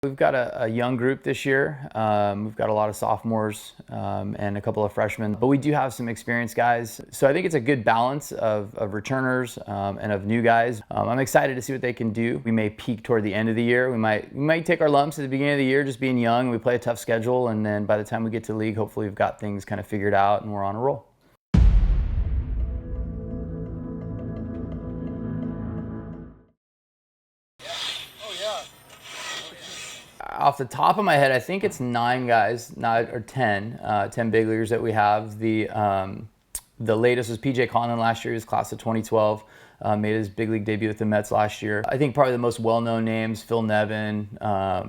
We've got a young group this year. We've got a lot of sophomores and a couple of freshmen, but we do have some experienced guys. So I think it's a good balance of returners and of new guys. I'm excited to see what they can do. We may peak toward the end of the year. We might take our lumps at the beginning of the year, just being young. We play a tough schedule, and then by the time we get to league, hopefully we've got things kind of figured out and we're on a roll. Off the top of my head, I think it's 9 guys, or 10 big leaguers that we have. The latest was PJ Conlon last year. He was class of 2012, made his big league debut with the Mets last year. I think probably the most well-known names, Phil Nevin,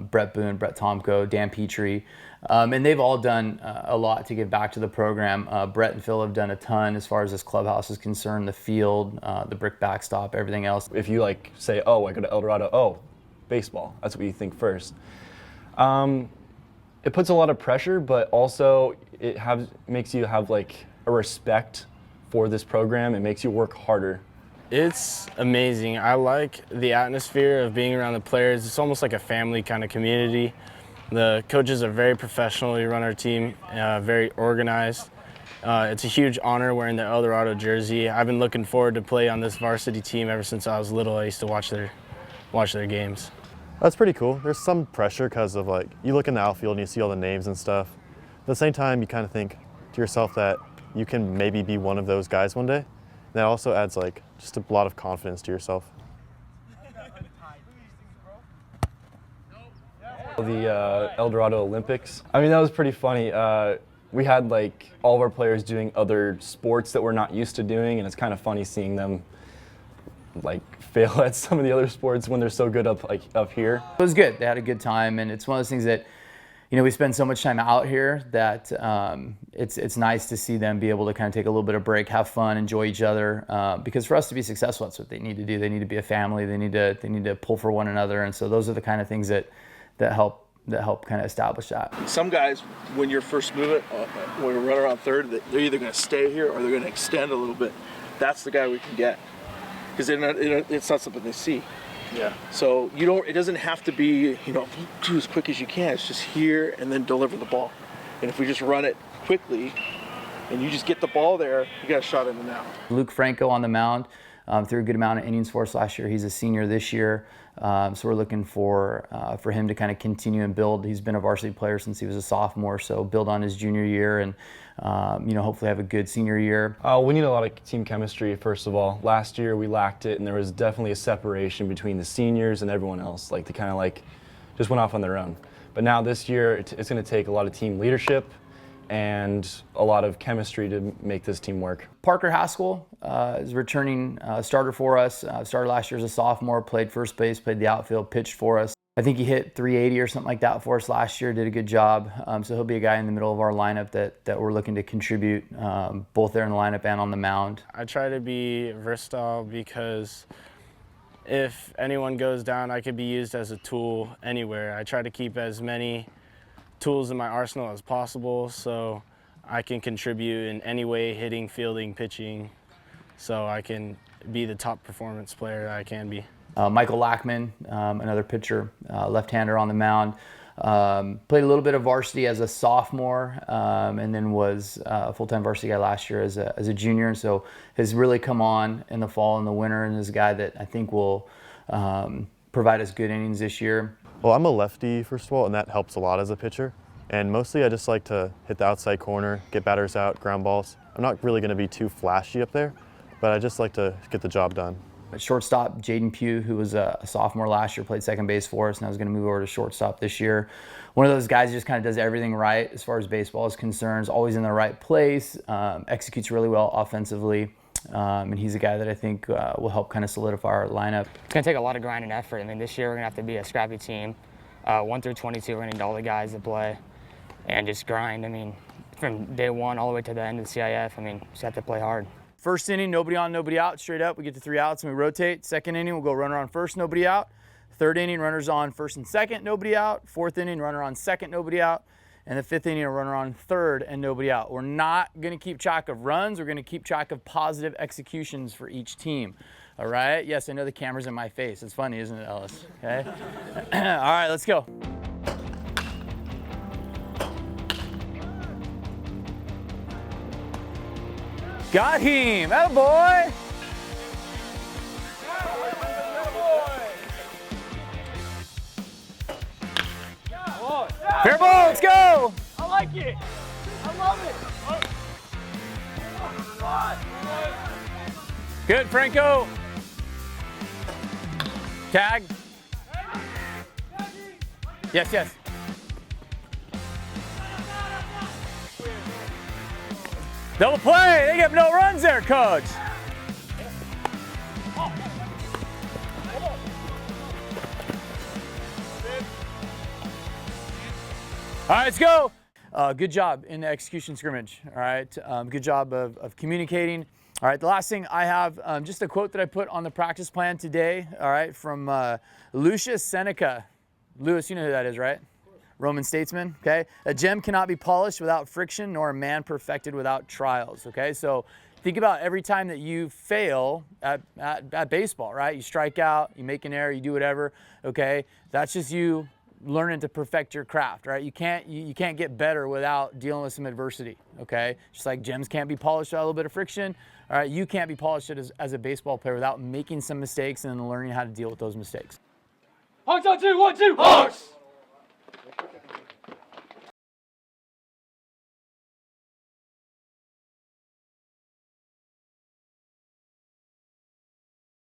Brett Boone, Brett Tomko, Dan Petrie, and they've all done a lot to give back to the program. Brett and Phil have done a ton as far as this clubhouse is concerned, the field, the brick backstop, everything else. If you say, oh, I go to Eldorado, baseball, that's what you think first. It puts a lot of pressure, but also it makes you have a respect for this program. It makes you work harder. It's amazing. I like the atmosphere of being around the players. It's almost like a family kind of community. The coaches are very professional. We run our team very organized. It's a huge honor wearing the Eldorado jersey. I've been looking forward to play on this varsity team ever since I was little. I used to watch their games. That's pretty cool. There's some pressure because of you look in the outfield and you see all the names and stuff. At the same time, you kind of think to yourself that you can maybe be one of those guys one day. And that also adds just a lot of confidence to yourself. The Eldorado Olympics. I mean, that was pretty funny. We had all of our players doing other sports that we're not used to doing, and it's kind of funny seeing them fail at some of the other sports when they're so good up here. It was good. They had a good time, and it's one of those things that, we spend so much time out here that it's nice to see them be able to kind of take a little bit of break, have fun, enjoy each other. Because for us to be successful, that's what they need to do. They need to be a family. They need to pull for one another, and so those are the kind of things that help kind of establish that. Some guys, when you're first moving, when we run around third, they're either going to stay here or they're going to extend a little bit. That's the guy we can get. Because it's not something they see. Yeah. So it doesn't have to be, do as quick as you can. It's just here and then deliver the ball. And if we just run it quickly and you just get the ball there, you got a shot in the now. Luke Franco on the mound threw a good amount of innings for us last year. He's a senior this year. So we're looking for him to kind of continue and build. He's been a varsity player since he was a sophomore, so build on his junior year and hopefully have a good senior year. We need a lot of team chemistry, first of all. Last year we lacked it, and there was definitely a separation between the seniors and everyone else. They kind of just went off on their own. But now this year it's going to take a lot of team leadership and a lot of chemistry to make this team work. Parker Haskell is returning starter for us. Started last year as a sophomore, played first base, played the outfield, pitched for us. I think he hit 380 or something like that for us last year, did a good job. So he'll be a guy in the middle of our lineup that we're looking to contribute, both there in the lineup and on the mound. I try to be versatile because if anyone goes down, I could be used as a tool anywhere. I try to keep as many tools in my arsenal as possible so I can contribute in any way, hitting, fielding, pitching, so I can be the top performance player I can be. Michael Lackman, another pitcher, left-hander on the mound, played a little bit of varsity as a sophomore and then was a full-time varsity guy last year as a junior, and so has really come on in the fall and the winter, and is a guy that I think will provide us good innings this year. Well, I'm a lefty, first of all, and that helps a lot as a pitcher. And mostly I just like to hit the outside corner, get batters out, ground balls. I'm not really going to be too flashy up there, but I just like to get the job done. At shortstop, Jaden Pugh, who was a sophomore last year, played second base for us, and I was going to move over to shortstop this year. One of those guys who just kind of does everything right as far as baseball is concerned, always in the right place, executes really well offensively. And he's a guy that I think will help kind of solidify our lineup. It's going to take a lot of grind and effort. I mean, this year we're going to have to be a scrappy team. 1 through 22, we're going to need all the guys to play and just grind. I mean, from day one all the way to the end of the CIF, I mean, just have to play hard. First inning, nobody on, nobody out, straight up. We get to 3 outs and we rotate. Second inning, we'll go runner on first, nobody out. Third inning, runners on first and second, nobody out. Fourth inning, runner on second, nobody out. And the fifth inning, a runner on third and nobody out. We're not going to keep track of runs. We're going to keep track of positive executions for each team. All right. Yes, I know the camera's in my face. It's funny, isn't it, Ellis? Okay. All right, let's go. Got him. Attaboy. Fair ball, let's go! I like it. I love it. Good, Franco. Tag. Yes, yes. Double play. They get no runs there, coach. All right, let's go. Good job in the execution scrimmage. All right, good job of communicating. All right, the last thing I have, just a quote that I put on the practice plan today. All right, from Lucius Seneca. Lewis, you know who that is, right? Roman statesman. Okay, a gem cannot be polished without friction, nor a man perfected without trials. Okay, so think about every time that you fail at baseball, right? You strike out, you make an error, you do whatever. Okay, that's just you learning to perfect your craft, right? You can't get better without dealing with some adversity, okay? Just like gems can't be polished without a little bit of friction, all right? You can't be polished as a baseball player without making some mistakes and then learning how to deal with those mistakes. Hawks on 2, 1, 2, Hawks!